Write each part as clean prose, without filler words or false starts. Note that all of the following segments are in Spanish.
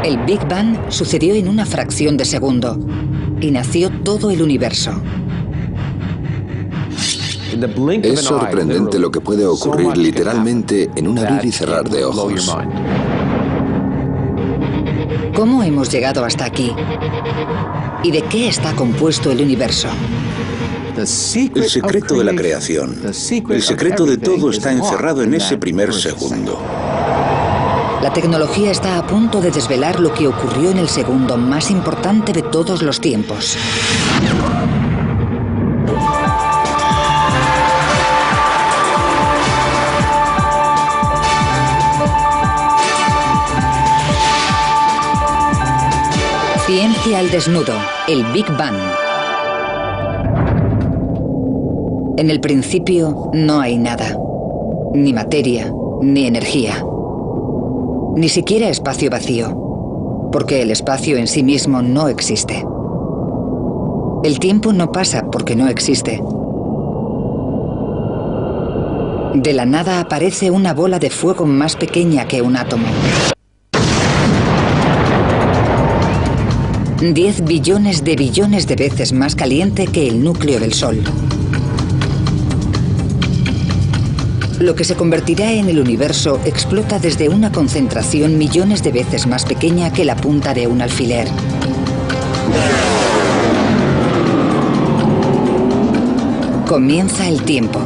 El Big Bang sucedió en una fracción de segundo y nació todo el universo. Es sorprendente lo que puede ocurrir literalmente en un abrir y cerrar de ojos. ¿Cómo hemos llegado hasta aquí? ¿Y de qué está compuesto el universo? El secreto de la creación, el secreto de todo está encerrado en ese primer segundo. La tecnología está a punto de desvelar lo que ocurrió en el segundo más importante de todos los tiempos. Ciencia al desnudo, el Big Bang. En el principio no hay nada, ni materia, ni energía, ni siquiera espacio vacío, porque el espacio en sí mismo no existe. El tiempo no pasa porque no existe. De la nada aparece una bola de fuego más pequeña que un átomo. 10 billones de veces más caliente que el núcleo del Sol. Lo que se convertirá en el universo explota desde una concentración millones de veces más pequeña que la punta de un alfiler. Comienza el tiempo.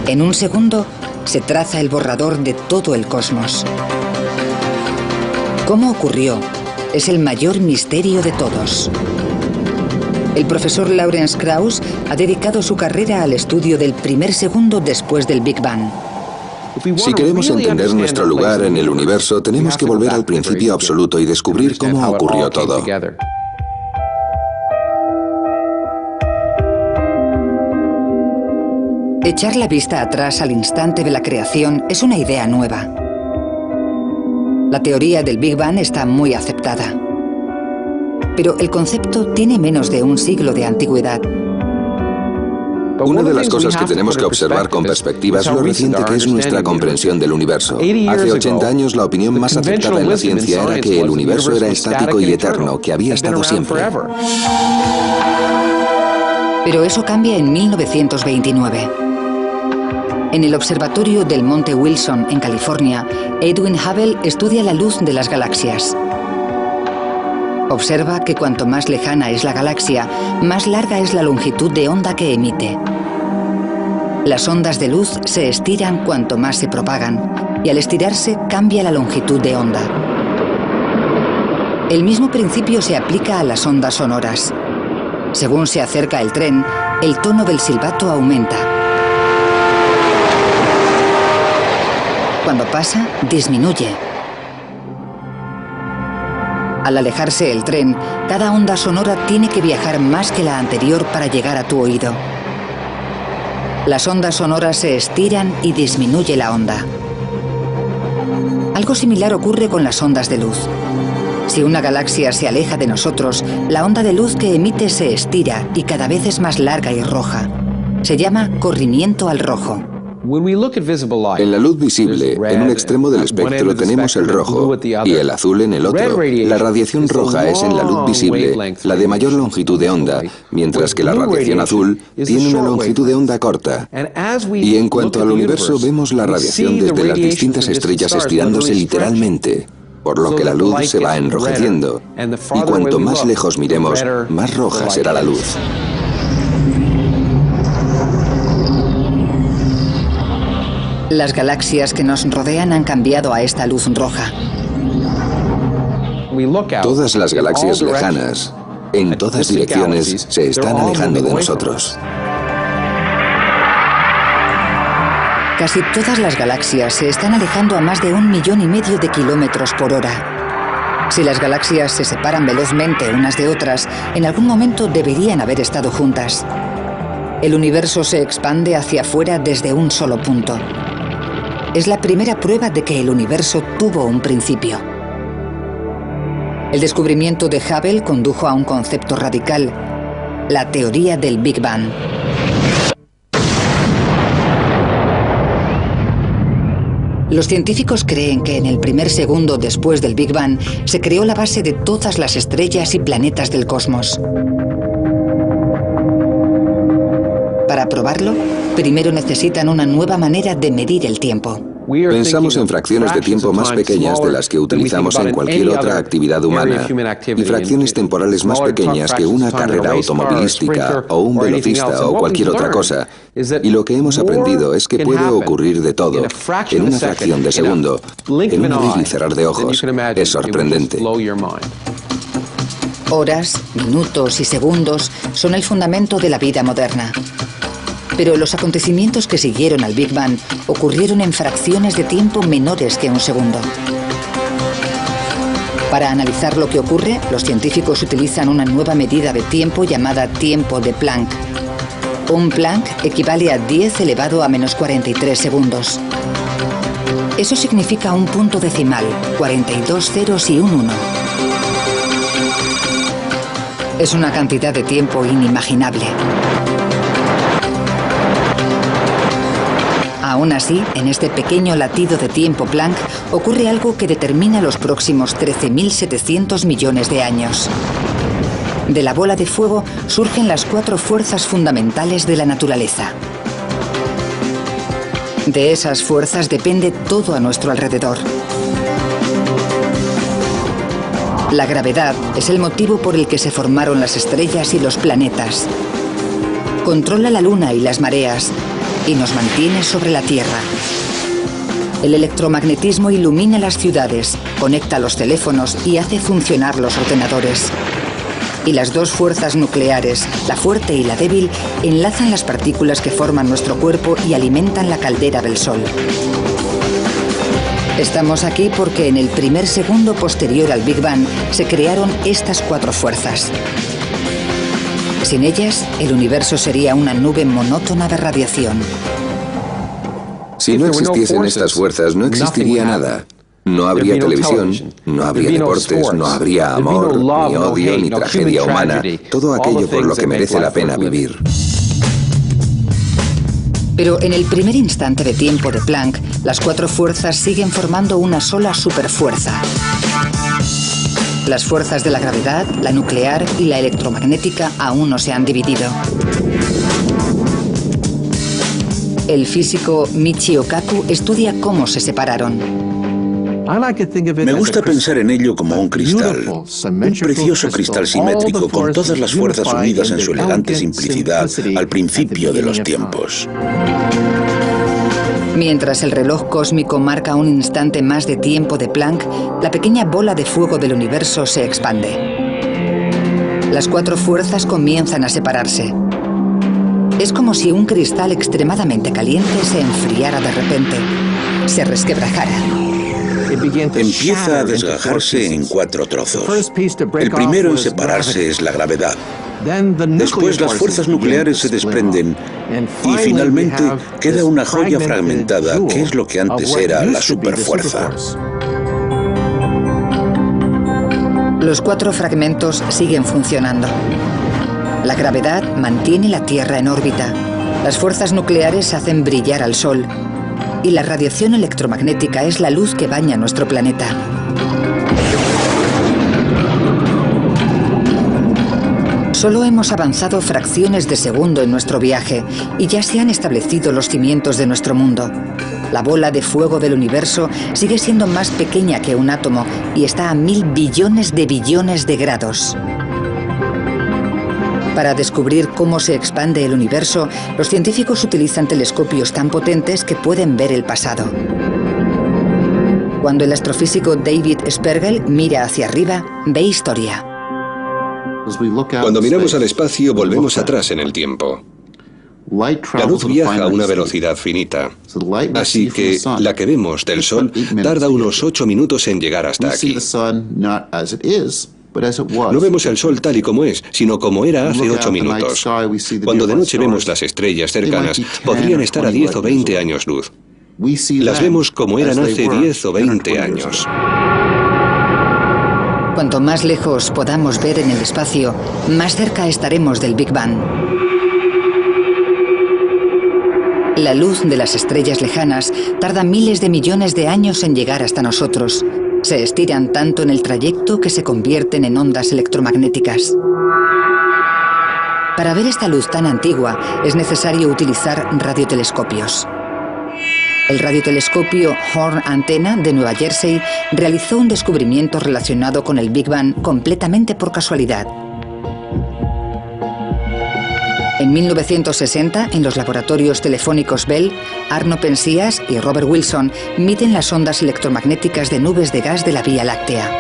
En un segundo se traza el borrador de todo el cosmos. ¿Cómo ocurrió? Es el mayor misterio de todos. El profesor Lawrence Krauss ha dedicado su carrera al estudio del primer segundo después del Big Bang. Si queremos entender nuestro lugar en el universo, tenemos que volver al principio absoluto y descubrir cómo ocurrió todo. Echar la vista atrás al instante de la creación es una idea nueva. La teoría del Big Bang está muy aceptada. Pero el concepto tiene menos de un siglo de antigüedad. Una de las cosas que tenemos que observar con perspectiva es lo reciente que es nuestra comprensión del universo. Hace 80 años la opinión más aceptada en la ciencia era que el universo era estático y eterno, que había estado siempre. Pero eso cambia en 1929. En el observatorio del Monte Wilson, en California, Edwin Hubble estudia la luz de las galaxias. Observa que cuanto más lejana es la galaxia, más larga es la longitud de onda que emite. Las ondas de luz se estiran cuanto más se propagan, y al estirarse cambia la longitud de onda. El mismo principio se aplica a las ondas sonoras. Según se acerca el tren, el tono del silbato aumenta. Cuando pasa, disminuye. Al alejarse el tren, cada onda sonora tiene que viajar más que la anterior para llegar a tu oído. Las ondas sonoras se estiran y disminuye la onda. Algo similar ocurre con las ondas de luz. Si una galaxia se aleja de nosotros, la onda de luz que emite se estira y cada vez es más larga y roja. Se llama corrimiento al rojo. En la luz visible, en un extremo del espectro tenemos el rojo y el azul en el otro. La radiación roja es en la luz visible la de mayor longitud de onda, mientras que la radiación azul tiene una longitud de onda corta. Y en cuanto al universo, vemos la radiación desde las distintas estrellas estirándose literalmente, por lo que la luz se va enrojeciendo. Y cuanto más lejos miremos, más roja será la luz. Las galaxias que nos rodean han cambiado a esta luz roja. Todas las galaxias lejanas, en todas direcciones, se están alejando de nosotros. Casi todas las galaxias se están alejando a más de 1,5 millones de kilómetros por hora. Si las galaxias se separan velozmente unas de otras, en algún momento deberían haber estado juntas. El universo se expande hacia afuera desde un solo punto. Es la primera prueba de que el universo tuvo un principio. El descubrimiento de Hubble condujo a un concepto radical, la teoría del Big Bang. Los científicos creen que en el primer segundo después del Big Bang se creó la base de todas las estrellas y planetas del cosmos. Para probarlo, primero necesitan una nueva manera de medir el tiempo. Pensamos en fracciones de tiempo más pequeñas de las que utilizamos en cualquier otra actividad humana y fracciones temporales más pequeñas que una carrera automovilística o un velocista o cualquier otra cosa. Y lo que hemos aprendido es que puede ocurrir de todo en una fracción de segundo, en un abrir y cerrar de ojos. Es sorprendente. Horas, minutos y segundos son el fundamento de la vida moderna. Pero los acontecimientos que siguieron al Big Bang ocurrieron en fracciones de tiempo menores que un segundo. Para analizar lo que ocurre, los científicos utilizan una nueva medida de tiempo llamada tiempo de Planck. Un Planck equivale a 10 elevado a menos 43 segundos. Eso significa un punto decimal, 42 ceros y un 1. Es una cantidad de tiempo inimaginable. Aún así, en este pequeño latido de tiempo Planck ocurre algo que determina los próximos 13.700 millones de años. De la bola de fuego surgen las 4 fuerzas fundamentales de la naturaleza. De esas fuerzas depende todo a nuestro alrededor. La gravedad es el motivo por el que se formaron las estrellas y los planetas. Controla la luna y las mareas y nos mantiene sobre la Tierra. El electromagnetismo ilumina las ciudades, conecta los teléfonos y hace funcionar los ordenadores. Y las 2 fuerzas nucleares, la fuerte y la débil, enlazan las partículas que forman nuestro cuerpo y alimentan la caldera del Sol. Estamos aquí porque en el primer segundo posterior al Big Bang se crearon estas 4 fuerzas. Sin ellas, el universo sería una nube monótona de radiación. Si no existiesen estas fuerzas, no existiría nada. No habría televisión, no habría deportes, no habría amor, ni odio, ni tragedia humana. Todo aquello por lo que merece la pena vivir. Pero en el primer instante de tiempo de Planck, las 4 fuerzas siguen formando una sola superfuerza. Las fuerzas de la gravedad, la nuclear y la electromagnética aún no se han dividido. El físico Michio Kaku estudia cómo se separaron. Me gusta pensar en ello como un cristal, un precioso cristal simétrico con todas las fuerzas unidas en su elegante simplicidad al principio de los tiempos. Mientras el reloj cósmico marca un instante más de tiempo de Planck, la pequeña bola de fuego del universo se expande. Las 4 fuerzas comienzan a separarse. Es como si un cristal extremadamente caliente se enfriara de repente, se resquebrajara. Empieza a desgajarse en 4 trozos. El primero en separarse es la gravedad. Después las fuerzas nucleares se desprenden y finalmente queda una joya fragmentada que es lo que antes era la superfuerza. Los 4 fragmentos siguen funcionando. La gravedad mantiene la Tierra en órbita. Las fuerzas nucleares hacen brillar al Sol. Y la radiación electromagnética es la luz que baña nuestro planeta. Solo hemos avanzado fracciones de segundo en nuestro viaje y ya se han establecido los cimientos de nuestro mundo. La bola de fuego del universo sigue siendo más pequeña que un átomo y está a 1000 billones de grados. Para descubrir cómo se expande el universo, los científicos utilizan telescopios tan potentes que pueden ver el pasado. Cuando el astrofísico David Spergel mira hacia arriba, ve historia. Cuando miramos al espacio, volvemos atrás en el tiempo. La luz viaja a una velocidad finita, así que la que vemos del Sol tarda unos 8 minutos en llegar hasta aquí. No vemos el Sol tal y como es, sino como era hace 8 minutos. Cuando de noche vemos las estrellas cercanas, podrían estar a 10 o 20 años luz. Las vemos como eran hace 10 o 20 años. Cuanto más lejos podamos ver en el espacio, más cerca estaremos del Big Bang. La luz de las estrellas lejanas tarda miles de millones de años en llegar hasta nosotros. Se estiran tanto en el trayecto que se convierten en ondas electromagnéticas. Para ver esta luz tan antigua es necesario utilizar radiotelescopios. El radiotelescopio Horn Antenna de Nueva Jersey realizó un descubrimiento relacionado con el Big Bang completamente por casualidad. En 1960, en los laboratorios telefónicos Bell, Arno Penzias y Robert Wilson miden las ondas electromagnéticas de nubes de gas de la Vía Láctea.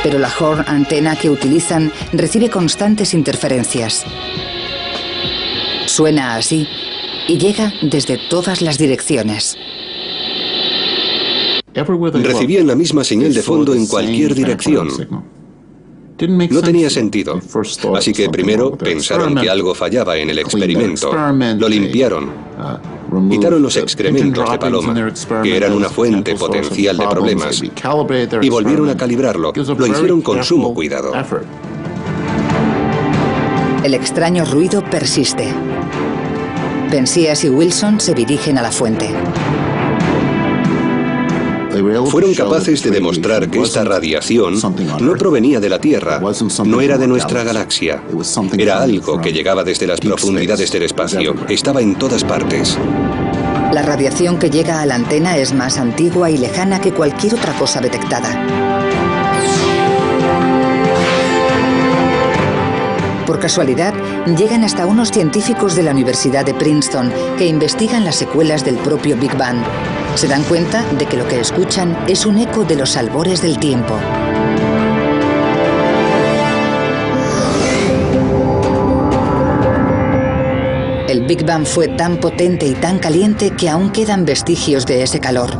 Pero la Horn Antenna que utilizan recibe constantes interferencias. Suena así y llega desde todas las direcciones. Recibían la misma señal de fondo en cualquier dirección. No tenía sentido, así que primero pensaron que algo fallaba en el experimento. Lo limpiaron, quitaron los excrementos de paloma, que eran una fuente potencial de problemas, y volvieron a calibrarlo. Lo hicieron con sumo cuidado. El extraño ruido persiste. Penzias y Wilson se dirigen a la fuente. Fueron capaces de demostrar que esta radiación no provenía de la Tierra, no era de nuestra galaxia. Era algo que llegaba desde las profundidades del espacio, estaba en todas partes. La radiación que llega a la antena es más antigua y lejana que cualquier otra cosa detectada. Por casualidad, llegan hasta unos científicos de la Universidad de Princeton que investigan las secuelas del propio Big Bang. Se dan cuenta de que lo que escuchan es un eco de los albores del tiempo. El Big Bang fue tan potente y tan caliente que aún quedan vestigios de ese calor.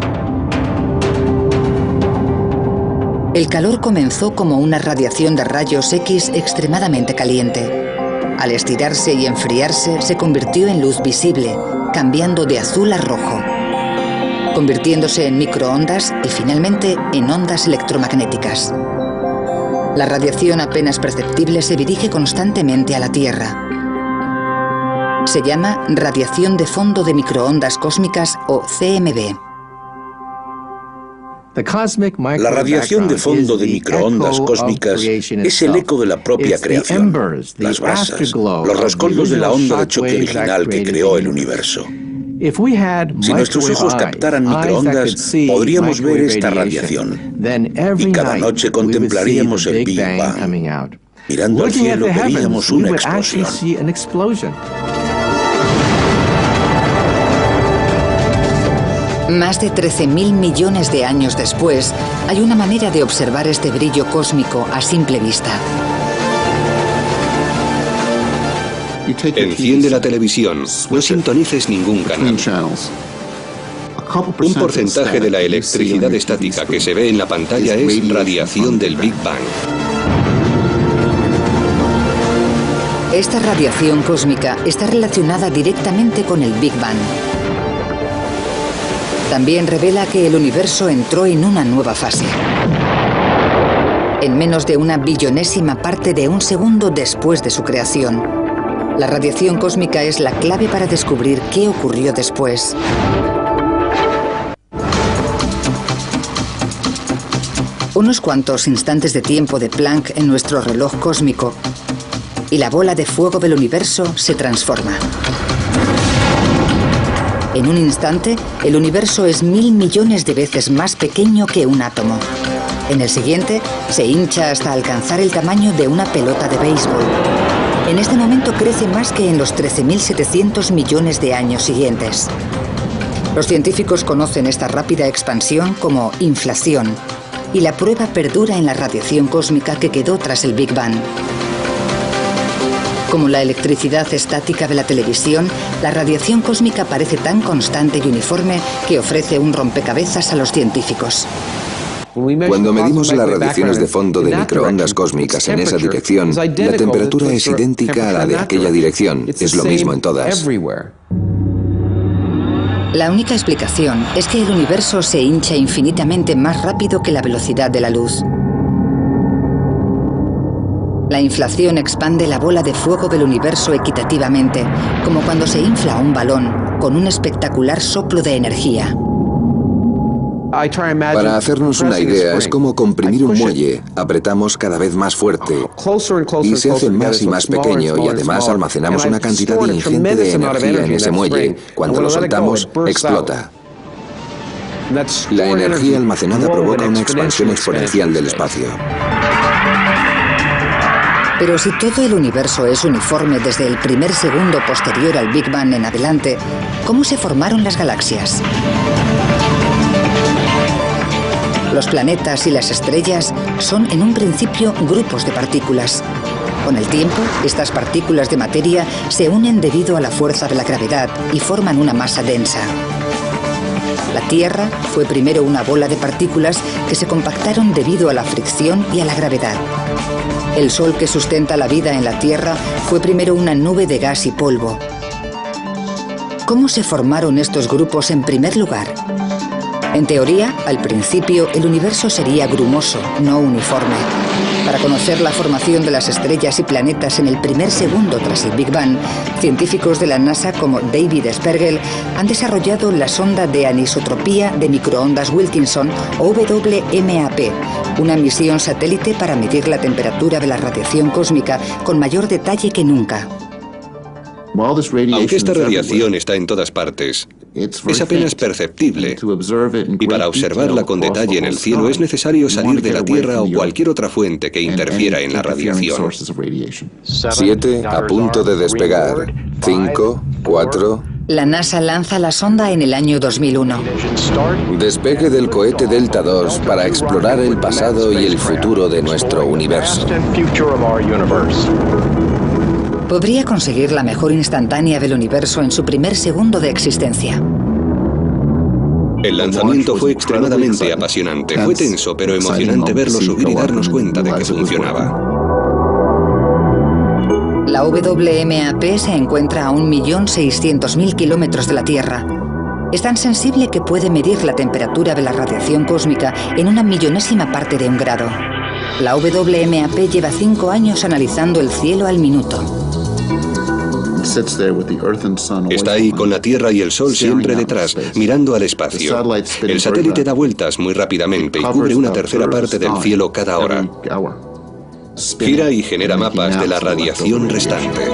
El calor comenzó como una radiación de rayos X extremadamente caliente. Al estirarse y enfriarse, se convirtió en luz visible, cambiando de azul a rojo, convirtiéndose en microondas y finalmente en ondas electromagnéticas. La radiación apenas perceptible se dirige constantemente a la Tierra. Se llama radiación de fondo de microondas cósmicas o CMB. La radiación de fondo de microondas cósmicas es el eco de la propia creación, las brasas, los rescoldos de la onda de choque original que creó el universo. Si nuestros ojos captaran microondas, podríamos ver esta radiación, y cada noche contemplaríamos el Big Bang. Mirando al cielo veríamos una explosión. Más de 13.000 millones de años después, hay una manera de observar este brillo cósmico a simple vista. Enciende la televisión, no sintonices ningún canal. Un porcentaje de la electricidad estática que se ve en la pantalla es radiación del Big Bang. Esta radiación cósmica está relacionada directamente con el Big Bang. También revela que el universo entró en una nueva fase. En menos de una billonésima parte de un segundo después de su creación. La radiación cósmica es la clave para descubrir qué ocurrió después. Unos cuantos instantes de tiempo de Planck en nuestro reloj cósmico y la bola de fuego del universo se transforma. En un instante, el universo es 1000 millones de veces más pequeño que un átomo. En el siguiente, se hincha hasta alcanzar el tamaño de una pelota de béisbol. En este momento crece más que en los 13.700 millones de años siguientes. Los científicos conocen esta rápida expansión como inflación, y la prueba perdura en la radiación cósmica que quedó tras el Big Bang. Como la electricidad estática de la televisión, la radiación cósmica parece tan constante y uniforme que ofrece un rompecabezas a los científicos. Cuando medimos las radiaciones de fondo de microondas cósmicas en esa dirección, la temperatura es idéntica a la de aquella dirección. Es lo mismo en todas. La única explicación es que el universo se hincha infinitamente más rápido que la velocidad de la luz. La inflación expande la bola de fuego del universo equitativamente, como cuando se infla un balón con un espectacular soplo de energía. Para hacernos una idea, es como comprimir un muelle. Apretamos cada vez más fuerte y se hace más y más pequeño, y además almacenamos una cantidad ingente de energía en ese muelle. Cuando lo soltamos, explota. La energía almacenada provoca una expansión exponencial del espacio. Pero si todo el universo es uniforme desde el primer segundo posterior al Big Bang en adelante, ¿cómo se formaron las galaxias? Los planetas y las estrellas son en un principio grupos de partículas. Con el tiempo, estas partículas de materia se unen debido a la fuerza de la gravedad y forman una masa densa. La Tierra fue primero una bola de partículas que se compactaron debido a la fricción y a la gravedad. El Sol que sustenta la vida en la Tierra fue primero una nube de gas y polvo. ¿Cómo se formaron estos grupos en primer lugar? En teoría, al principio, el universo sería grumoso, no uniforme. Para conocer la formación de las estrellas y planetas en el primer segundo tras el Big Bang, científicos de la NASA como David Spergel han desarrollado la sonda de anisotropía de microondas Wilkinson, o WMAP, una misión satélite para medir la temperatura de la radiación cósmica con mayor detalle que nunca. Aunque esta radiación está en todas partes, es apenas perceptible, y para observarla con detalle en el cielo es necesario salir de la Tierra o cualquier otra fuente que interfiera en la radiación. 7 a punto de despegar. 5, 4... La NASA lanza la sonda en el año 2001. Despegue del cohete Delta II para explorar el pasado y el futuro de nuestro universo. Podría conseguir la mejor instantánea del universo en su primer segundo de existencia. El lanzamiento fue extremadamente apasionante. Fue tenso, pero emocionante verlo subir y darnos cuenta de que funcionaba. La WMAP se encuentra a 1.600.000 kilómetros de la Tierra. Es tan sensible que puede medir la temperatura de la radiación cósmica en una millonésima parte de un grado. La WMAP lleva 5 años analizando el cielo al minuto. Está ahí con la Tierra y el Sol siempre detrás, mirando al espacio. El satélite da vueltas muy rápidamente y cubre una tercera parte del cielo cada hora. Gira y genera mapas de la radiación restante.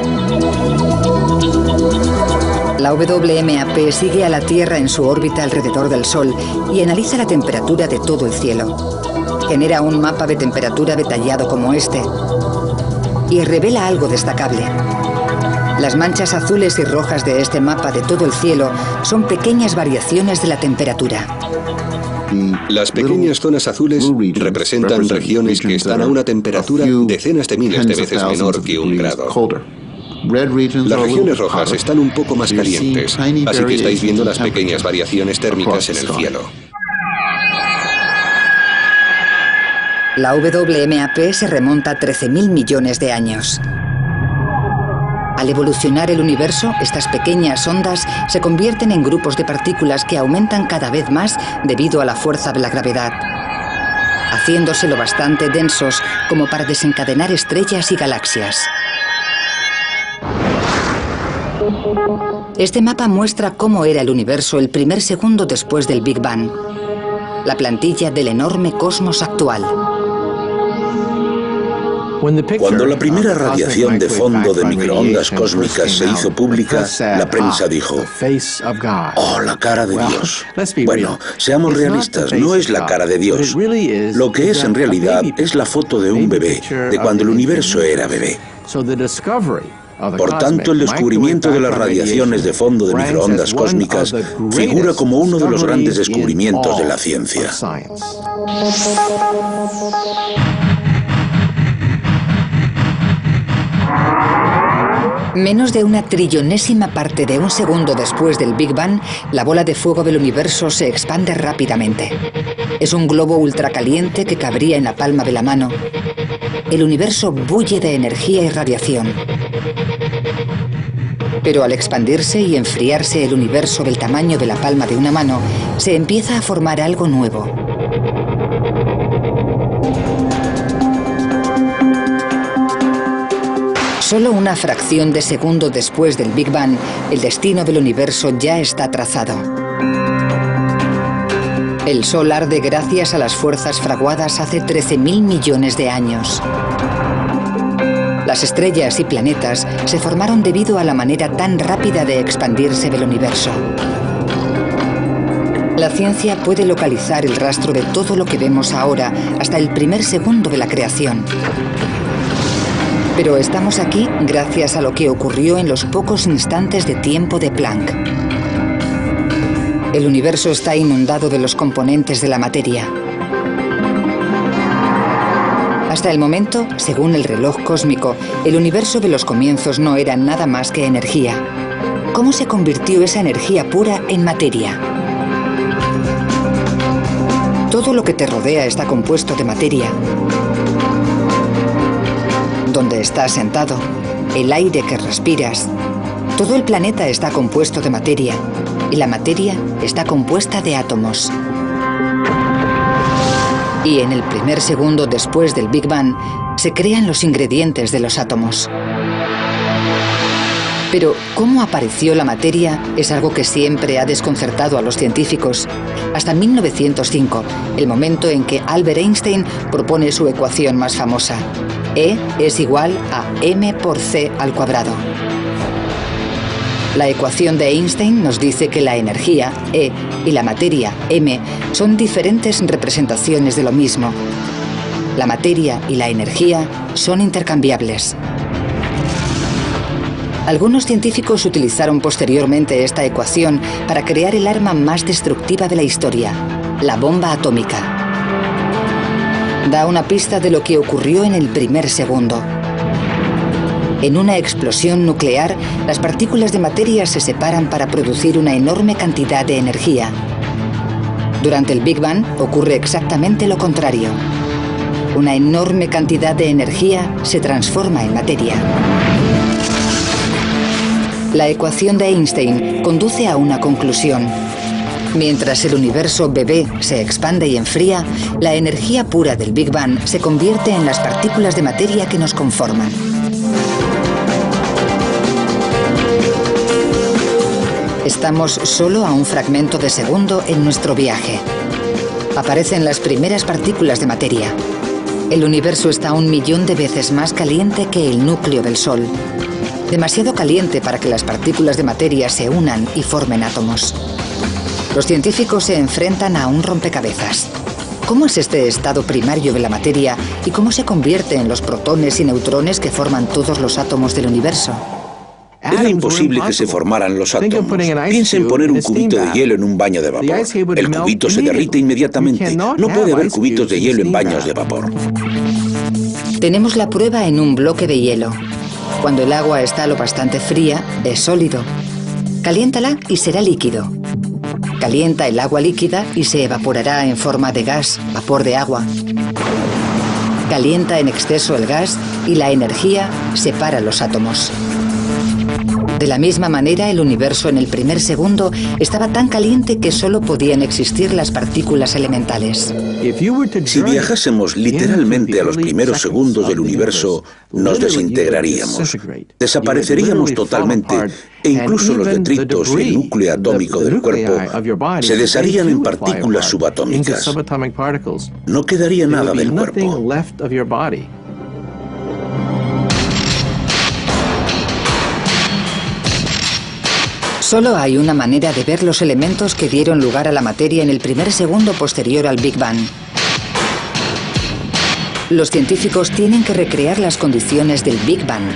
La WMAP sigue a la Tierra en su órbita alrededor del Sol y analiza la temperatura de todo el cielo. Genera un mapa de temperatura detallado como este y revela algo destacable. Las manchas azules y rojas de este mapa de todo el cielo son pequeñas variaciones de la temperatura. Las pequeñas zonas azules representan regiones que están a una temperatura decenas de miles de veces menor que 1 grado. Las regiones rojas están un poco más calientes, así que estáis viendo las pequeñas variaciones térmicas en el cielo. La WMAP se remonta a 13.000 millones de años. Al evolucionar el universo, estas pequeñas ondas se convierten en grupos de partículas que aumentan cada vez más debido a la fuerza de la gravedad, haciéndose lo bastante densos como para desencadenar estrellas y galaxias. Este mapa muestra cómo era el universo el primer segundo después del Big Bang, la plantilla del enorme cosmos actual. Cuando la primera radiación de fondo de microondas cósmicas se hizo pública, la prensa dijo: ¡oh, la cara de Dios! Bueno, seamos realistas, no es la cara de Dios. Lo que es en realidad es la foto de un bebé, de cuando el universo era bebé. Por tanto, el descubrimiento de las radiaciones de fondo de microondas cósmicas figura como uno de los grandes descubrimientos de la ciencia. Menos de una trillonésima parte de un segundo después del Big Bang, la bola de fuego del universo se expande rápidamente. Es un globo ultracaliente que cabría en la palma de la mano. El universo bulle de energía y radiación. Pero al expandirse y enfriarse el universo del tamaño de la palma de una mano, se empieza a formar algo nuevo. Solo una fracción de segundo después del Big Bang, el destino del universo ya está trazado. El Sol arde gracias a las fuerzas fraguadas hace 13.000 millones de años. Las estrellas y planetas se formaron debido a la manera tan rápida de expandirse del universo. La ciencia puede localizar el rastro de todo lo que vemos ahora hasta el primer segundo de la creación. Pero estamos aquí gracias a lo que ocurrió en los pocos instantes de tiempo de Planck. El universo está inundado de los componentes de la materia. Hasta el momento, según el reloj cósmico, el universo de los comienzos no era nada más que energía. ¿Cómo se convirtió esa energía pura en materia? Todo lo que te rodea está compuesto de materia. Donde estás sentado, el aire que respiras, todo el planeta está compuesto de materia. Y la materia está compuesta de átomos. Y en el primer segundo después del Big Bang, se crean los ingredientes de los átomos. Pero, ¿cómo apareció la materia? Es algo que siempre ha desconcertado a los científicos. Hasta 1905, el momento en que Albert Einstein propone su ecuación más famosa. E es igual a m por c al cuadrado. La ecuación de Einstein nos dice que la energía, E, y la materia, M, son diferentes representaciones de lo mismo. La materia y la energía son intercambiables. Algunos científicos utilizaron posteriormente esta ecuación para crear el arma más destructiva de la historia, la bomba atómica. Da una pista de lo que ocurrió en el primer segundo. En una explosión nuclear, las partículas de materia se separan para producir una enorme cantidad de energía. Durante el Big Bang ocurre exactamente lo contrario. Una enorme cantidad de energía se transforma en materia. La ecuación de Einstein conduce a una conclusión. Mientras el universo bebé se expande y enfría, la energía pura del Big Bang se convierte en las partículas de materia que nos conforman. Estamos solo a un fragmento de segundo en nuestro viaje. Aparecen las primeras partículas de materia. El universo está 1 millón de veces más caliente que el núcleo del Sol. Demasiado caliente para que las partículas de materia se unan y formen átomos. Los científicos se enfrentan a un rompecabezas. ¿Cómo es este estado primario de la materia y cómo se convierte en los protones y neutrones que forman todos los átomos del universo? Era imposible que se formaran los átomos. Piensa en poner un cubito de hielo en un baño de vapor. El cubito se derrite inmediatamente. No puede haber cubitos de hielo en baños de vapor. Tenemos la prueba en un bloque de hielo. Cuando el agua está lo bastante fría, es sólido. Caliéntala y será líquido. Calienta el agua líquida y se evaporará en forma de gas, vapor de agua. Calienta en exceso el gas y la energía separa los átomos. De la misma manera, el universo en el primer segundo estaba tan caliente que solo podían existir las partículas elementales. Si viajásemos literalmente a los primeros segundos del universo, nos desintegraríamos. Desapareceríamos totalmente e incluso los detritos y el núcleo atómico del cuerpo se desharían en partículas subatómicas. No quedaría nada del cuerpo. Solo hay una manera de ver los elementos que dieron lugar a la materia en el primer segundo posterior al Big Bang. Los científicos tienen que recrear las condiciones del Big Bang.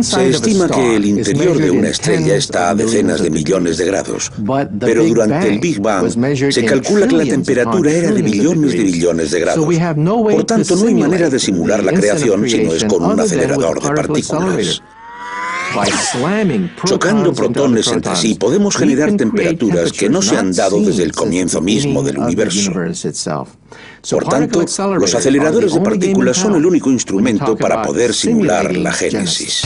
Se estima que el interior de una estrella está a decenas de millones de grados, pero durante el Big Bang se calcula que la temperatura era de billones de billones de grados. Por tanto, no hay manera de simular la creación si no es con un acelerador de partículas. Chocando protones entre sí, podemos generar temperaturas que no se han dado desde el comienzo mismo del universo. Por tanto, los aceleradores de partículas son el único instrumento para poder simular la génesis.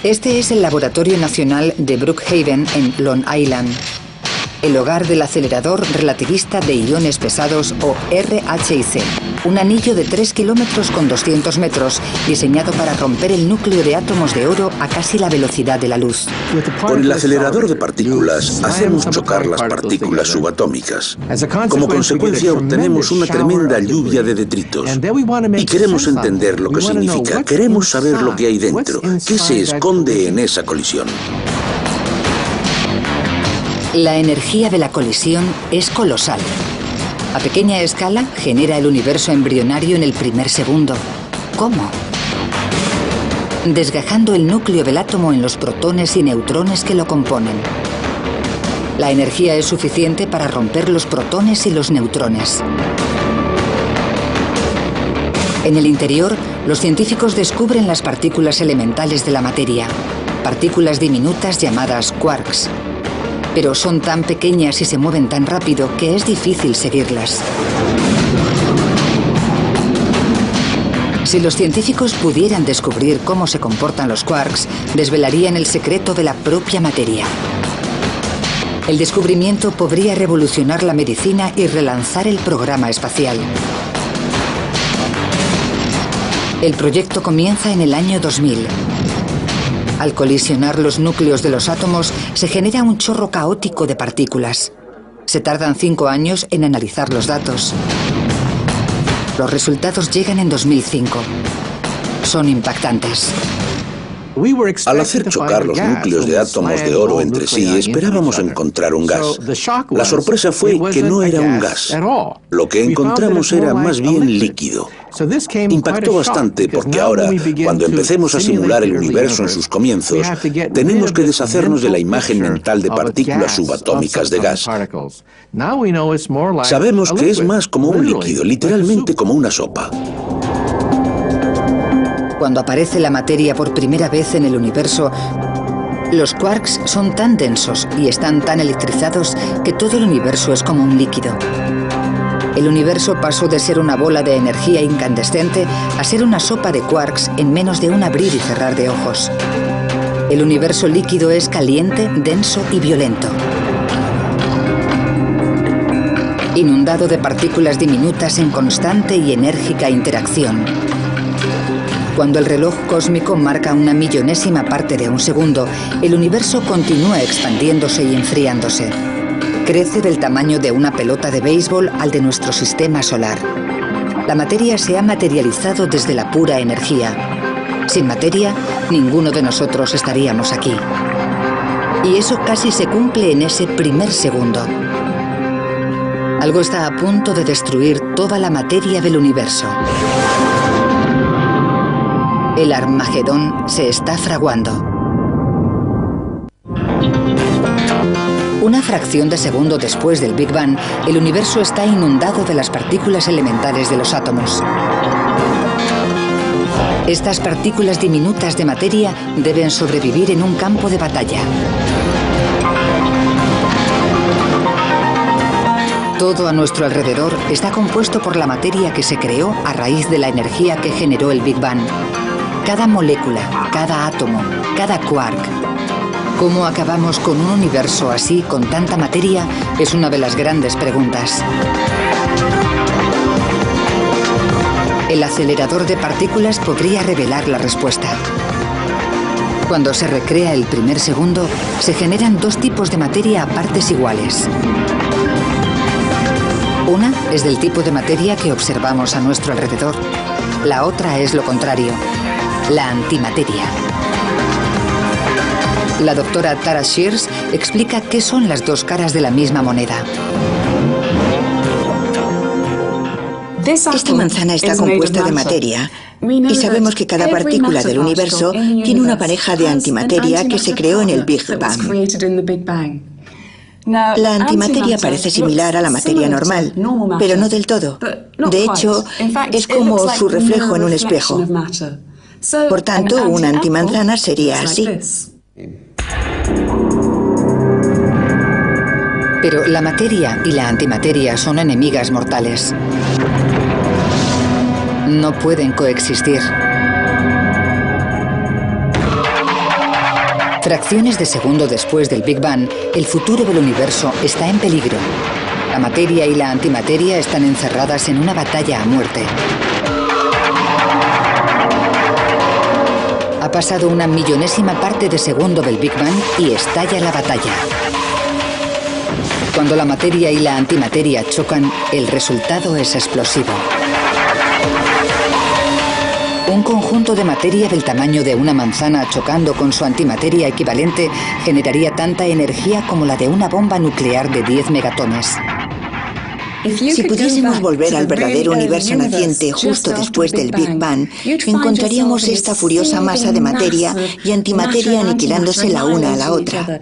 Este es el Laboratorio Nacional de Brookhaven en Long Island, el hogar del acelerador relativista de iones pesados o RHIC, un anillo de 3 kilómetros con 200 metros diseñado para romper el núcleo de átomos de oro a casi la velocidad de la luz. Con el acelerador de partículas hacemos chocar las partículas subatómicas. Como consecuencia obtenemos una tremenda lluvia de detritos. Y queremos entender lo que significa, queremos saber lo que hay dentro, qué se esconde en esa colisión. La energía de la colisión es colosal. A pequeña escala genera el universo embrionario en el primer segundo. ¿Cómo? Desgajando el núcleo del átomo en los protones y neutrones que lo componen. La energía es suficiente para romper los protones y los neutrones. En el interior, los científicos descubren las partículas elementales de la materia, partículas diminutas llamadas quarks. Pero son tan pequeñas y se mueven tan rápido que es difícil seguirlas. Si los científicos pudieran descubrir cómo se comportan los quarks, desvelarían el secreto de la propia materia. El descubrimiento podría revolucionar la medicina y relanzar el programa espacial. El proyecto comienza en el año 2000. Al colisionar los núcleos de los átomos, se genera un chorro caótico de partículas. Se tardan 5 años en analizar los datos. Los resultados llegan en 2005. Son impactantes. Al hacer chocar los núcleos de átomos de oro entre sí, esperábamos encontrar un gas. La sorpresa fue que no era un gas. Lo que encontramos era más bien líquido. Impactó bastante porque ahora, cuando empecemos a simular el universo en sus comienzos, tenemos que deshacernos de la imagen mental de partículas subatómicas de gas. Sabemos que es más como un líquido, literalmente como una sopa. Cuando aparece la materia por primera vez en el universo, los quarks son tan densos y están tan electrizados que todo el universo es como un líquido. El universo pasó de ser una bola de energía incandescente a ser una sopa de quarks en menos de un abrir y cerrar de ojos. El universo líquido es caliente, denso y violento. Inundado de partículas diminutas en constante y enérgica interacción. Cuando el reloj cósmico marca una millonésima parte de un segundo, el universo continúa expandiéndose y enfriándose. Crece del tamaño de una pelota de béisbol al de nuestro sistema solar. La materia se ha materializado desde la pura energía. Sin materia, ninguno de nosotros estaríamos aquí. Y eso casi se cumple en ese primer segundo. Algo está a punto de destruir toda la materia del universo. El Armagedón se está fraguando. Una fracción de segundo después del Big Bang, el universo está inundado de las partículas elementales de los átomos. Estas partículas diminutas de materia deben sobrevivir en un campo de batalla. Todo a nuestro alrededor está compuesto por la materia que se creó a raíz de la energía que generó el Big Bang. Cada molécula, cada átomo, cada quark. ¿Cómo acabamos con un universo así, con tanta materia? Es una de las grandes preguntas. El acelerador de partículas podría revelar la respuesta. Cuando se recrea el primer segundo, se generan dos tipos de materia a partes iguales. Una es del tipo de materia que observamos a nuestro alrededor. La otra es lo contrario. La antimateria. La doctora Tara Shears explica qué son las dos caras de la misma moneda. Esta manzana está compuesta de materia y sabemos que cada partícula del universo tiene una pareja de antimateria que se creó en el Big Bang. La antimateria parece similar a la materia normal, pero no del todo. De hecho, es como su reflejo en un espejo. Por tanto, una antimanzana sería así. Pero la materia y la antimateria son enemigas mortales. No pueden coexistir. Fracciones de segundo después del Big Bang, el futuro del universo está en peligro. La materia y la antimateria están encerradas en una batalla a muerte. Ha pasado una millonésima parte de segundo del Big Bang y estalla la batalla. Cuando la materia y la antimateria chocan, el resultado es explosivo. Un conjunto de materia del tamaño de una manzana chocando con su antimateria equivalente generaría tanta energía como la de una bomba nuclear de 10 megatones. Si pudiésemos volver al verdadero universo naciente justo después del Big Bang, encontraríamos esta furiosa masa de materia y antimateria aniquilándose la una a la otra.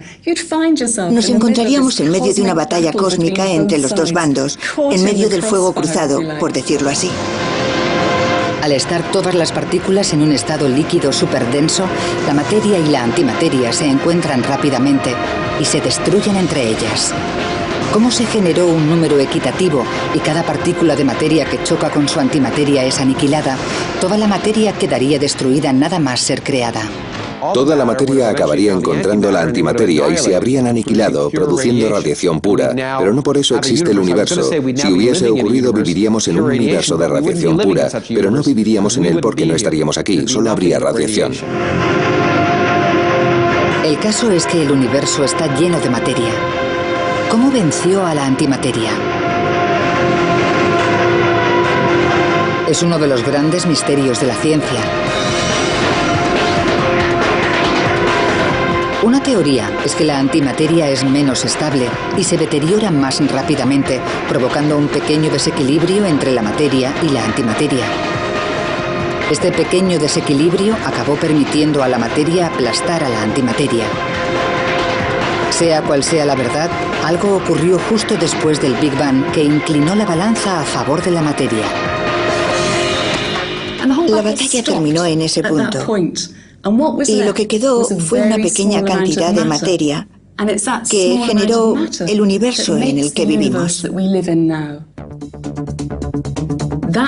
Nos encontraríamos en medio de una batalla cósmica entre los dos bandos, en medio del fuego cruzado, por decirlo así. Al estar todas las partículas en un estado líquido superdenso, la materia y la antimateria se encuentran rápidamente y se destruyen entre ellas. ¿Cómo se generó un número equitativo y cada partícula de materia que choca con su antimateria es aniquilada? Toda la materia quedaría destruida nada más ser creada. Toda la materia acabaría encontrando la antimateria y se habrían aniquilado, produciendo radiación pura. Pero no por eso existe el universo. Si hubiese ocurrido, viviríamos en un universo de radiación pura, pero no viviríamos en él porque no estaríamos aquí, solo habría radiación. El caso es que el universo está lleno de materia. ¿Cómo venció a la antimateria? Es uno de los grandes misterios de la ciencia. Una teoría es que la antimateria es menos estable y se deteriora más rápidamente, provocando un pequeño desequilibrio entre la materia y la antimateria. Este pequeño desequilibrio acabó permitiendo a la materia aplastar a la antimateria. Sea cual sea la verdad, algo ocurrió justo después del Big Bang que inclinó la balanza a favor de la materia. La batalla terminó en ese punto. Y lo que quedó fue una pequeña cantidad de materia que generó el universo en el que vivimos.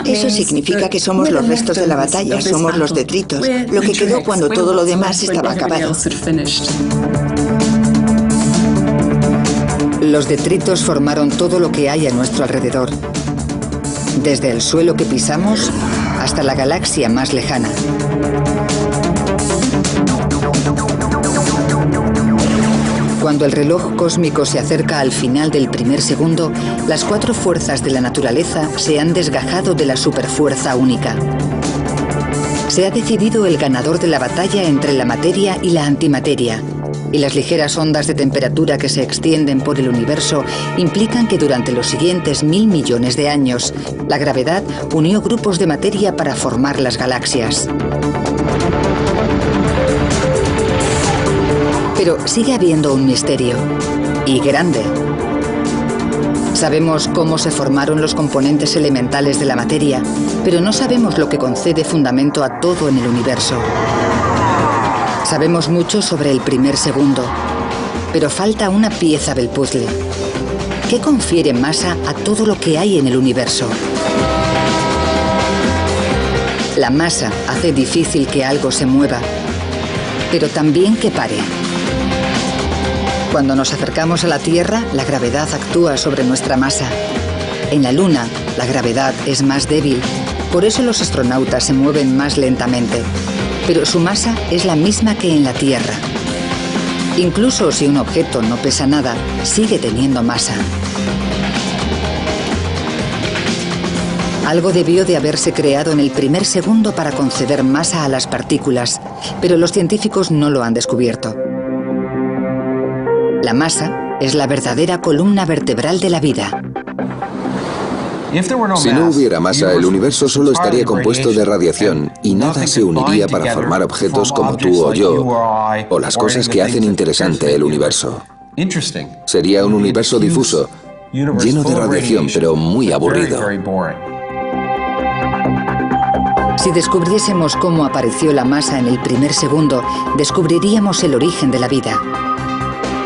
Eso significa que somos los restos de la batalla, somos los detritos, lo que quedó cuando todo lo demás estaba acabado. Los detritos formaron todo lo que hay a nuestro alrededor, desde el suelo que pisamos hasta la galaxia más lejana. Cuando el reloj cósmico se acerca al final del primer segundo, las cuatro fuerzas de la naturaleza se han desgajado de la superfuerza única. Se ha decidido el ganador de la batalla entre la materia y la antimateria, y las ligeras ondas de temperatura que se extienden por el universo implican que durante los siguientes 1000 millones de años, la gravedad unió grupos de materia para formar las galaxias. Pero sigue habiendo un misterio, y grande. Sabemos cómo se formaron los componentes elementales de la materia, pero no sabemos lo que concede fundamento a todo en el universo. Sabemos mucho sobre el primer segundo, pero falta una pieza del puzzle. ¿Qué confiere masa a todo lo que hay en el universo? La masa hace difícil que algo se mueva, pero también que pare. Cuando nos acercamos a la Tierra, la gravedad actúa sobre nuestra masa. En la Luna, la gravedad es más débil, por eso los astronautas se mueven más lentamente. Pero su masa es la misma que en la Tierra. Incluso si un objeto no pesa nada, sigue teniendo masa. Algo debió de haberse creado en el primer segundo para conceder masa a las partículas, pero los científicos no lo han descubierto. La masa es la verdadera columna vertebral de la vida. Si no hubiera masa, el universo solo estaría compuesto de radiación y nada se uniría para formar objetos como tú o yo, o las cosas que hacen interesante el universo. Sería un universo difuso, lleno de radiación, pero muy aburrido. Si descubriésemos cómo apareció la masa en el primer segundo, descubriríamos el origen de la vida.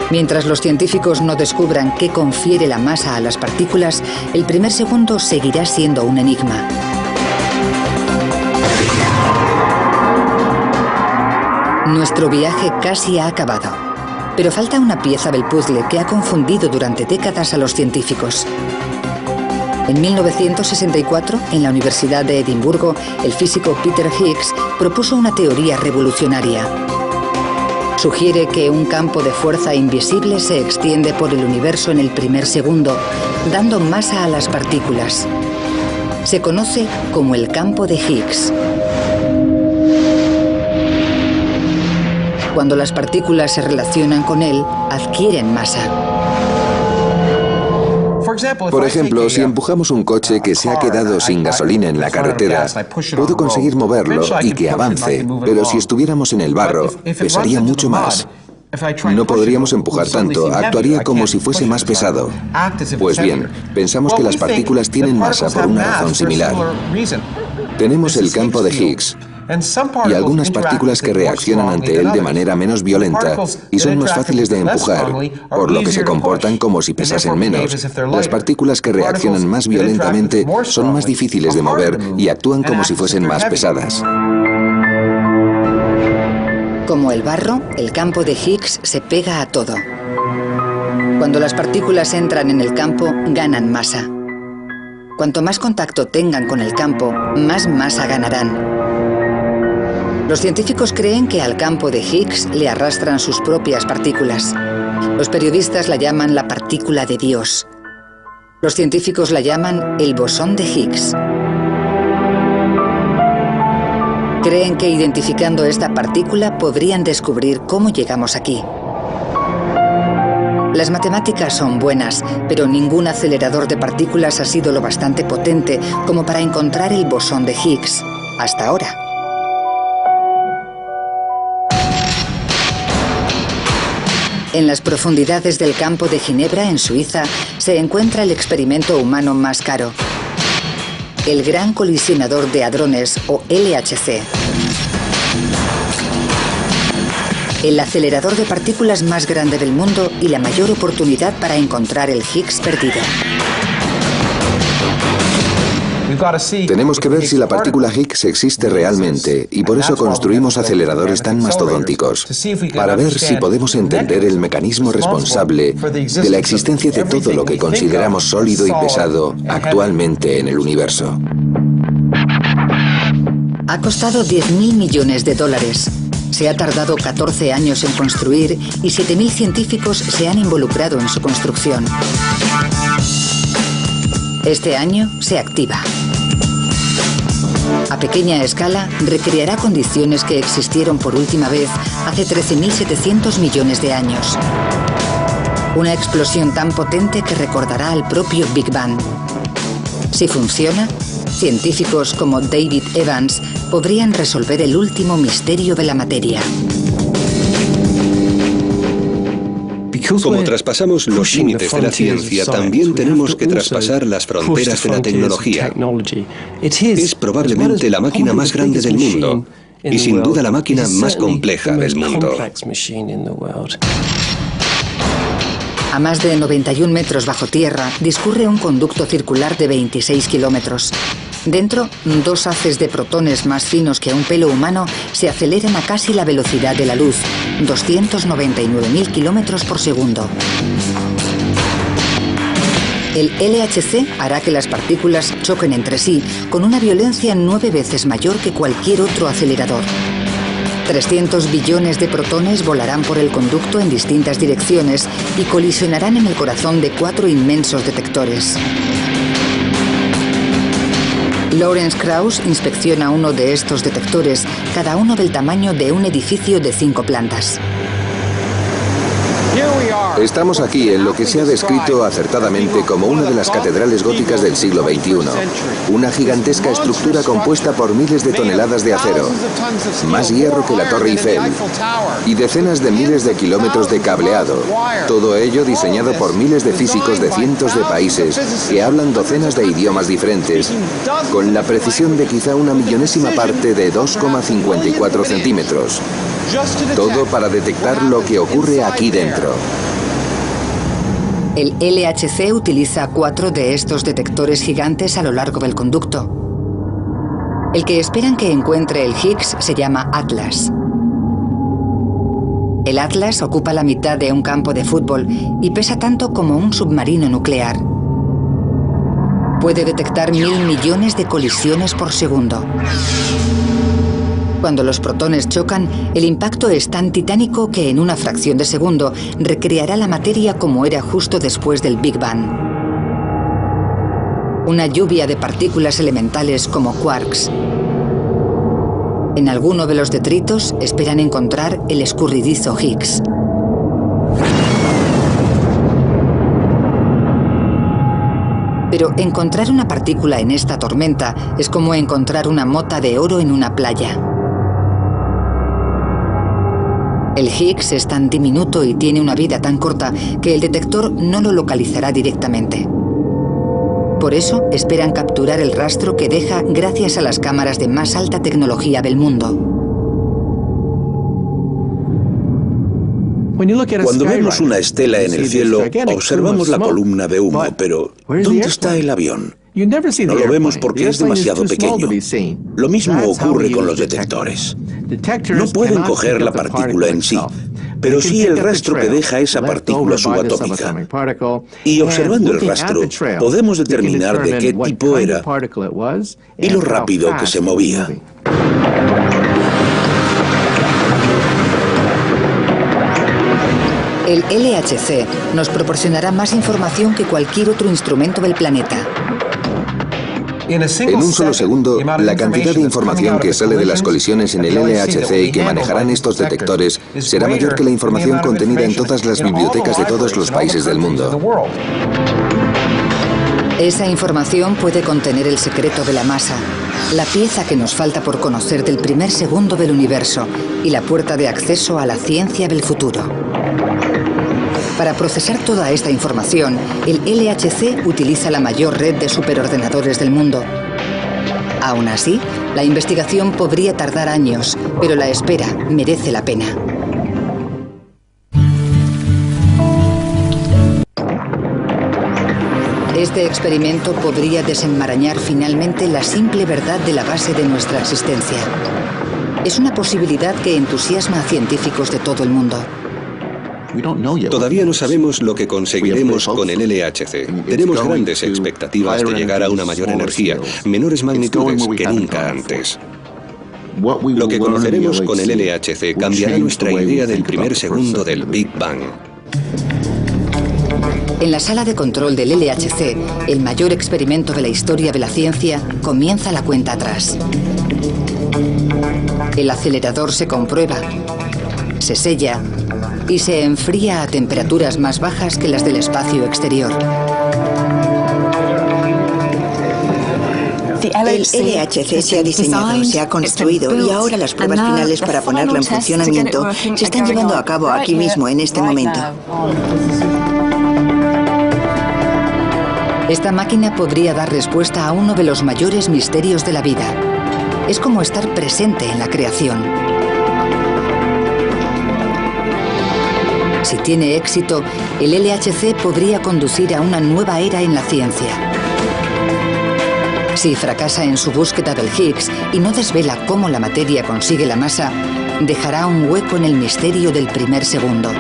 Mientras los científicos no descubran qué confiere la masa a las partículas, el primer segundo seguirá siendo un enigma. Nuestro viaje casi ha acabado, pero falta una pieza del puzzle que ha confundido durante décadas a los científicos. En 1964, en la Universidad de Edimburgo, el físico Peter Higgs propuso una teoría revolucionaria. Sugiere que un campo de fuerza invisible se extiende por el universo en el primer segundo, dando masa a las partículas. Se conoce como el campo de Higgs. Cuando las partículas se relacionan con él, adquieren masa. Por ejemplo, si empujamos un coche que se ha quedado sin gasolina en la carretera, puedo conseguir moverlo y que avance, pero si estuviéramos en el barro, pesaría mucho más. No podríamos empujar tanto, actuaría como si fuese más pesado. Pues bien, pensamos que las partículas tienen masa por una razón similar. Tenemos el campo de Higgs y algunas partículas que reaccionan ante él de manera menos violenta y son más fáciles de empujar, por lo que se comportan como si pesasen menos. Las partículas que reaccionan más violentamente son más difíciles de mover y actúan como si fuesen más pesadas. Como el barro, el campo de Higgs se pega a todo. Cuando las partículas entran en el campo, ganan masa. Cuanto más contacto tengan con el campo, más masa ganarán. Los científicos creen que al campo de Higgs le arrastran sus propias partículas. Los periodistas la llaman la partícula de Dios. Los científicos la llaman el bosón de Higgs. Creen que identificando esta partícula podrían descubrir cómo llegamos aquí. Las matemáticas son buenas, pero ningún acelerador de partículas ha sido lo bastante potente como para encontrar el bosón de Higgs, hasta ahora. En las profundidades del campo de Ginebra, en Suiza, se encuentra el experimento humano más caro, el Gran Colisionador de Hadrones, o LHC. El acelerador de partículas más grande del mundo y la mayor oportunidad para encontrar el Higgs perdido. Tenemos que ver si la partícula Higgs existe realmente y por eso construimos aceleradores tan mastodónticos, para ver si podemos entender el mecanismo responsable de la existencia de todo lo que consideramos sólido y pesado actualmente en el universo. Ha costado $10.000 millones. Se ha tardado 14 años en construir y 7.000 científicos se han involucrado en su construcción. Este año se activa. A pequeña escala, recreará condiciones que existieron por última vez hace 13.700 millones de años. Una explosión tan potente que recordará al propio Big Bang. Si funciona, científicos como David Evans podrían resolver el último misterio de la materia. Como traspasamos los límites de la ciencia, también tenemos que traspasar las fronteras de la tecnología. Es probablemente la máquina más grande del mundo y sin duda la máquina más compleja del mundo. A más de 91 metros bajo tierra discurre un conducto circular de 26 kilómetros. Dentro, dos haces de protones más finos que un pelo humano se aceleran a casi la velocidad de la luz, 299.000 kilómetros por segundo. El LHC hará que las partículas choquen entre sí con una violencia 9 veces mayor que cualquier otro acelerador. 300 billones de protones volarán por el conducto en distintas direcciones y colisionarán en el corazón de 4 inmensos detectores. Lawrence Krauss inspecciona uno de estos detectores, cada uno del tamaño de un edificio de 5 plantas. Estamos aquí en lo que se ha descrito acertadamente como una de las catedrales góticas del siglo XXI. Una gigantesca estructura compuesta por miles de toneladas de acero, más hierro que la Torre Eiffel, y decenas de miles de kilómetros de cableado. Todo ello diseñado por miles de físicos de cientos de países que hablan docenas de idiomas diferentes, con la precisión de quizá una millonésima parte de 2,54 centímetros. Todo para detectar lo que ocurre aquí dentro. El LHC utiliza 4 de estos detectores gigantes a lo largo del conducto. El que esperan que encuentre el Higgs se llama Atlas. El Atlas ocupa la mitad de un campo de fútbol y pesa tanto como un submarino nuclear. Puede detectar 1000 millones de colisiones por segundo. Cuando los protones chocan, el impacto es tan titánico que en una fracción de segundo recreará la materia como era justo después del Big Bang. Una lluvia de partículas elementales como quarks. En alguno de los detritos esperan encontrar el escurridizo Higgs. Pero encontrar una partícula en esta tormenta es como encontrar una mota de oro en una playa. El Higgs es tan diminuto y tiene una vida tan corta que el detector no lo localizará directamente. Por eso esperan capturar el rastro que deja gracias a las cámaras de más alta tecnología del mundo. Cuando vemos una estela en el cielo, observamos la columna de humo, pero ¿dónde está el avión? No lo vemos porque es demasiado pequeño. Lo mismo ocurre con los detectores. No pueden coger la partícula en sí, pero sí el rastro que deja esa partícula subatómica. Y observando el rastro, podemos determinar de qué tipo era y lo rápido que se movía. El LHC nos proporcionará más información que cualquier otro instrumento del planeta. En un solo segundo, la cantidad de información que sale de las colisiones en el LHC y que manejarán estos detectores será mayor que la información contenida en todas las bibliotecas de todos los países del mundo. Esa información puede contener el secreto de la masa, la pieza que nos falta por conocer del primer segundo del universo y la puerta de acceso a la ciencia del futuro. Para procesar toda esta información, el LHC utiliza la mayor red de superordenadores del mundo. Aún así, la investigación podría tardar años, pero la espera merece la pena. Este experimento podría desenmarañar finalmente la simple verdad de la base de nuestra existencia. Es una posibilidad que entusiasma a científicos de todo el mundo. Todavía no sabemos lo que conseguiremos con el LHC. Tenemos grandes expectativas de llegar a una mayor energía, menores magnitudes que nunca antes. Lo que conoceremos con el LHC cambiará nuestra idea del primer segundo del Big Bang. En la sala de control del LHC, el mayor experimento de la historia de la ciencia, comienza la cuenta atrás. El acelerador se comprueba, se sella y se enfría a temperaturas más bajas que las del espacio exterior. El LHC se ha diseñado, se ha construido y ahora las pruebas finales para ponerlo en funcionamiento se están llevando a cabo aquí mismo, en este momento. Esta máquina podría dar respuesta a uno de los mayores misterios de la vida. Es como estar presente en la creación. Si tiene éxito, el LHC podría conducir a una nueva era en la ciencia. Si fracasa en su búsqueda del Higgs y no desvela cómo la materia consigue la masa, dejará un hueco en el misterio del primer segundo.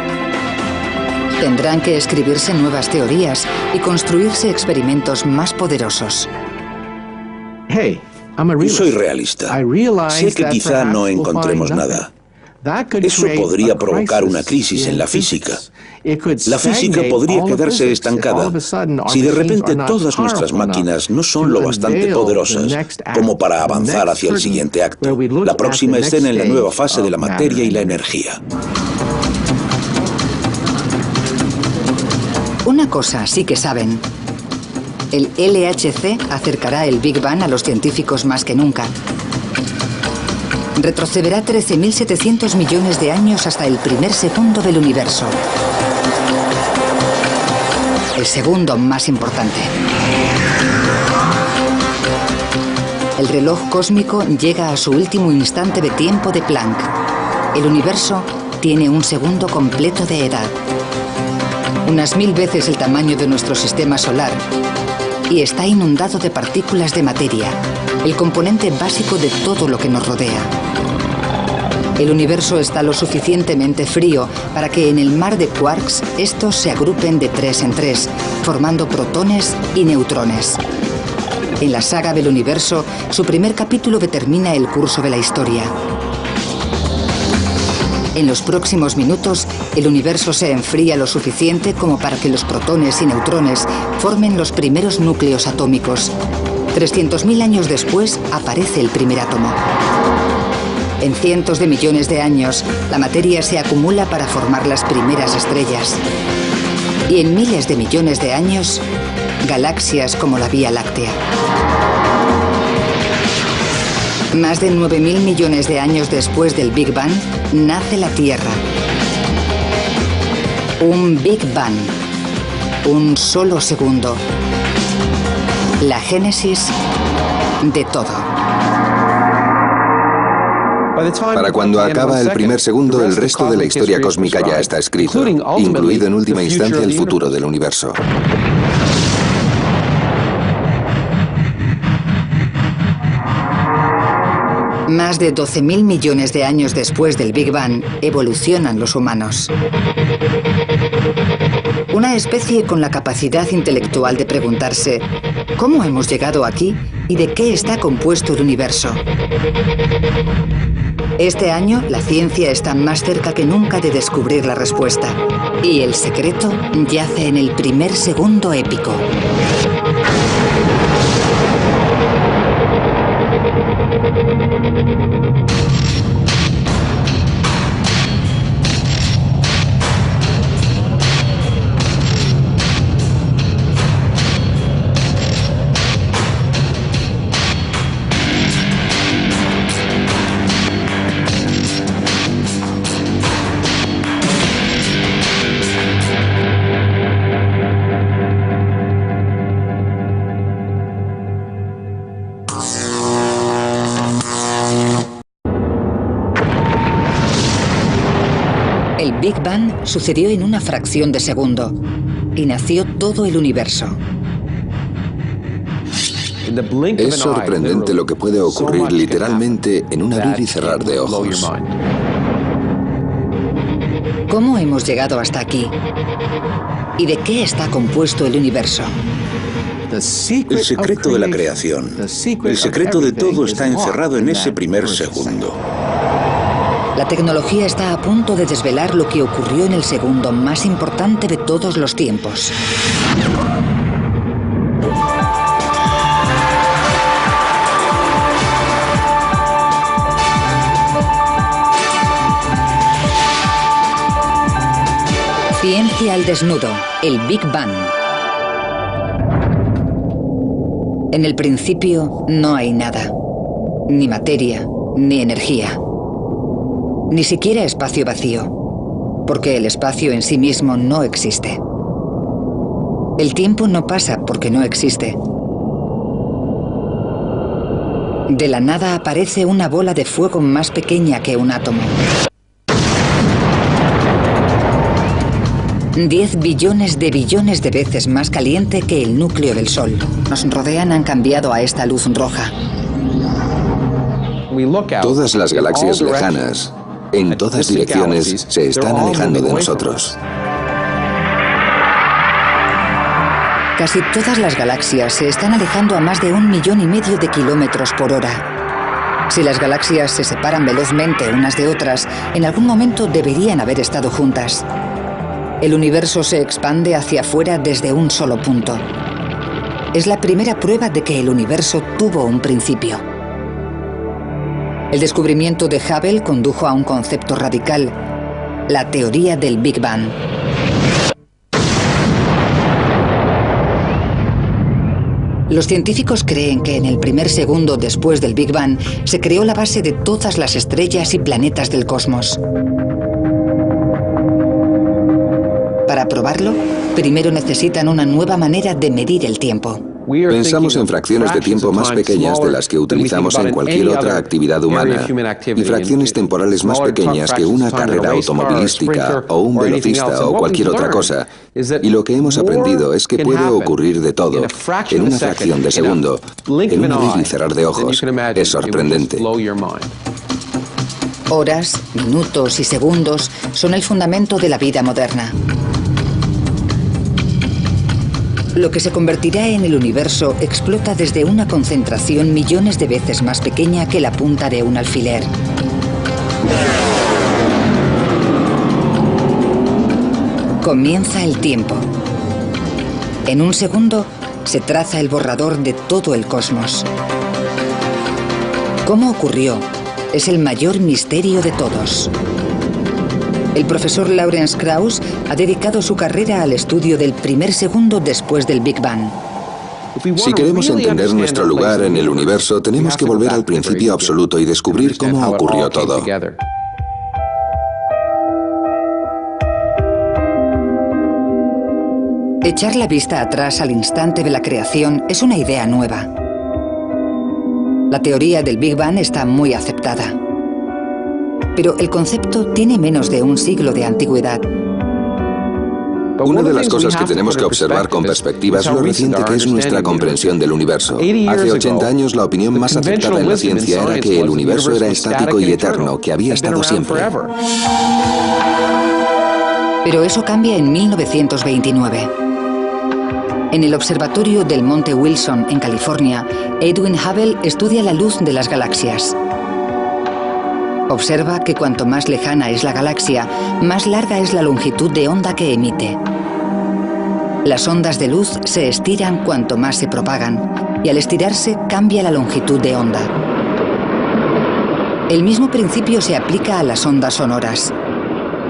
Tendrán que escribirse nuevas teorías y construirse experimentos más poderosos. Soy realista. Sé que quizá no encontremos nada. Eso podría provocar una crisis en la física. La física podría quedarse estancada si de repente todas nuestras máquinas no son lo bastante poderosas como para avanzar hacia el siguiente acto, la próxima escena en la nueva fase de la materia y la energía. Una cosa sí que saben. El LHC acercará el Big Bang a los científicos más que nunca. Retrocederá 13.700 millones de años hasta el primer segundo del universo. El segundo más importante. El reloj cósmico llega a su último instante de tiempo de Planck. El universo tiene un segundo completo de edad. Unas 1000 veces el tamaño de nuestro sistema solar. Y está inundado de partículas de materia, el componente básico de todo lo que nos rodea. El universo está lo suficientemente frío para que en el mar de quarks estos se agrupen de 3 en 3, formando protones y neutrones. En la saga del universo, su primer capítulo determina el curso de la historia. En los próximos minutos, el universo se enfría lo suficiente como para que los protones y neutrones formen los primeros núcleos atómicos. 300.000 años después, aparece el primer átomo. En cientos de millones de años, la materia se acumula para formar las primeras estrellas. Y en miles de millones de años, galaxias como la Vía Láctea. Más de 9.000 millones de años después del Big Bang, nace la Tierra. Un Big Bang. Un solo segundo. La génesis de todo. Para cuando acaba el primer segundo, el resto de la historia cósmica ya está escrito, incluido en última instancia el futuro del universo. Más de 12.000 millones de años después del Big Bang, evolucionan los humanos. Una especie con la capacidad intelectual de preguntarse ¿cómo hemos llegado aquí y de qué está compuesto el universo? Este año, la ciencia está más cerca que nunca de descubrir la respuesta. Y el secreto yace en el primer segundo épico. El Big Bang sucedió en una fracción de segundo y nació todo el universo. Es sorprendente lo que puede ocurrir literalmente en un abrir y cerrar de ojos. ¿Cómo hemos llegado hasta aquí? ¿Y de qué está compuesto el universo? El secreto de la creación, el secreto de todo está encerrado en ese primer segundo. La tecnología está a punto de desvelar lo que ocurrió en el segundo más importante de todos los tiempos. Ciencia al desnudo, el Big Bang. En el principio no hay nada, ni materia, ni energía. Ni siquiera espacio vacío, porque el espacio en sí mismo no existe. El tiempo no pasa porque no existe. De la nada aparece una bola de fuego más pequeña que un átomo. 10 billones de veces más caliente que el núcleo del Sol. Nos rodean han cambiado a esta luz roja. Todas las galaxias lejanas, en todas direcciones, se están alejando de nosotros. Casi todas las galaxias se están alejando a más de 1,5 millones de kilómetros por hora. Si las galaxias se separan velozmente unas de otras, en algún momento deberían haber estado juntas. El universo se expande hacia afuera desde un solo punto. Es la primera prueba de que el universo tuvo un principio. El descubrimiento de Hubble condujo a un concepto radical, la teoría del Big Bang. Los científicos creen que en el primer segundo después del Big Bang se creó la base de todas las estrellas y planetas del cosmos. Para probarlo, primero necesitan una nueva manera de medir el tiempo. Pensamos en fracciones de tiempo más pequeñas de las que utilizamos en cualquier otra actividad humana y fracciones temporales más pequeñas que una carrera automovilística o un velocista o cualquier otra cosa. Y lo que hemos aprendido es que puede ocurrir de todo en una fracción de segundo, en un abrir y cerrar de ojos. Es sorprendente. Horas, minutos y segundos son el fundamento de la vida moderna. Lo que se convertirá en el universo explota desde una concentración millones de veces más pequeña que la punta de un alfiler. Comienza el tiempo. En un segundo se traza el borrador de todo el cosmos. ¿Cómo ocurrió? Es el mayor misterio de todos. El profesor Lawrence Krauss ha dedicado su carrera al estudio del primer segundo después del Big Bang. Si queremos entender nuestro lugar en el universo, tenemos que volver al principio absoluto y descubrir cómo ocurrió todo. Echar la vista atrás al instante de la creación es una idea nueva. La teoría del Big Bang está muy aceptada. Pero el concepto tiene menos de un siglo de antigüedad. Una de las cosas que tenemos que observar con perspectiva es lo reciente que es nuestra comprensión del universo. Hace 80 años la opinión más aceptada en la ciencia era que el universo era estático y eterno, que había estado siempre. Pero eso cambia en 1929. En el observatorio del Monte Wilson, en California, Edwin Hubble estudia la luz de las galaxias. Observa que cuanto más lejana es la galaxia, más larga es la longitud de onda que emite. Las ondas de luz se estiran cuanto más se propagan, y al estirarse cambia la longitud de onda. El mismo principio se aplica a las ondas sonoras.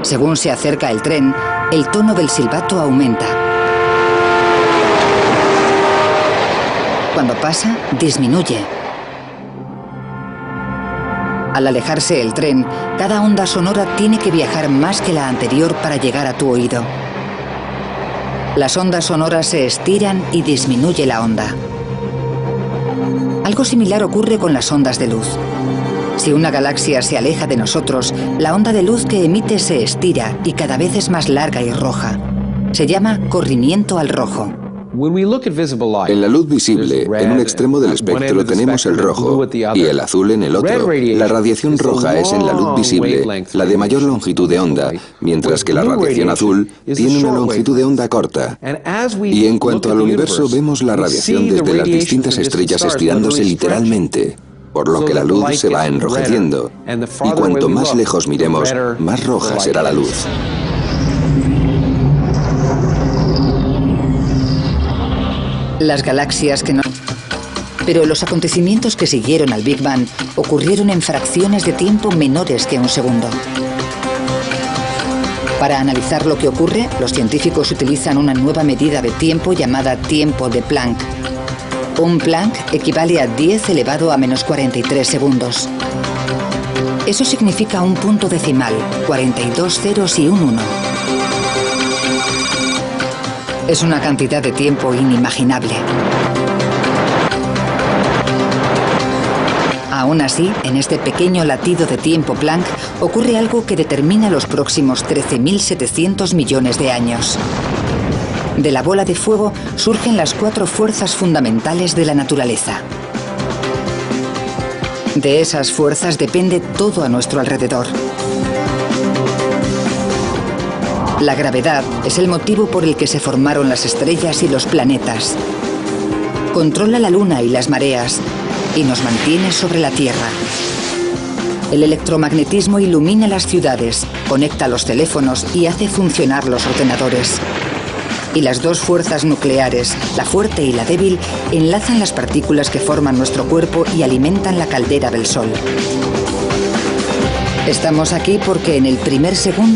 Según se acerca el tren, el tono del silbato aumenta. Cuando pasa, disminuye. Al alejarse el tren, cada onda sonora tiene que viajar más que la anterior para llegar a tu oído. Las ondas sonoras se estiran y disminuye la onda. Algo similar ocurre con las ondas de luz. Si una galaxia se aleja de nosotros, la onda de luz que emite se estira y cada vez es más larga y roja. Se llama corrimiento al rojo. En la luz visible, en un extremo del espectro tenemos el rojo y el azul en el otro. La radiación roja es en la luz visible la de mayor longitud de onda, mientras que la radiación azul tiene una longitud de onda corta. Y en cuanto al universo, vemos la radiación desde las distintas estrellas estirándose literalmente, por lo que la luz se va enrojeciendo. Y cuanto más lejos miremos, más roja será la luz. Las galaxias que no... Pero los acontecimientos que siguieron al Big Bang ocurrieron en fracciones de tiempo menores que un segundo. Para analizar lo que ocurre, los científicos utilizan una nueva medida de tiempo llamada tiempo de Planck. Un Planck equivale a 10 elevado a menos 43 segundos. Eso significa un punto decimal, 42 ceros y un 1. Es una cantidad de tiempo inimaginable. Aún así, en este pequeño latido de tiempo Planck ocurre algo que determina los próximos 13.700 millones de años. De la bola de fuego surgen las 4 fuerzas fundamentales de la naturaleza. De esas fuerzas depende todo a nuestro alrededor. La gravedad es el motivo por el que se formaron las estrellas y los planetas. Controla la luna y las mareas y nos mantiene sobre la Tierra. El electromagnetismo ilumina las ciudades, conecta los teléfonos y hace funcionar los ordenadores. Y las 2 fuerzas nucleares, la fuerte y la débil, enlazan las partículas que forman nuestro cuerpo y alimentan la caldera del Sol. Estamos aquí porque en el primer segundo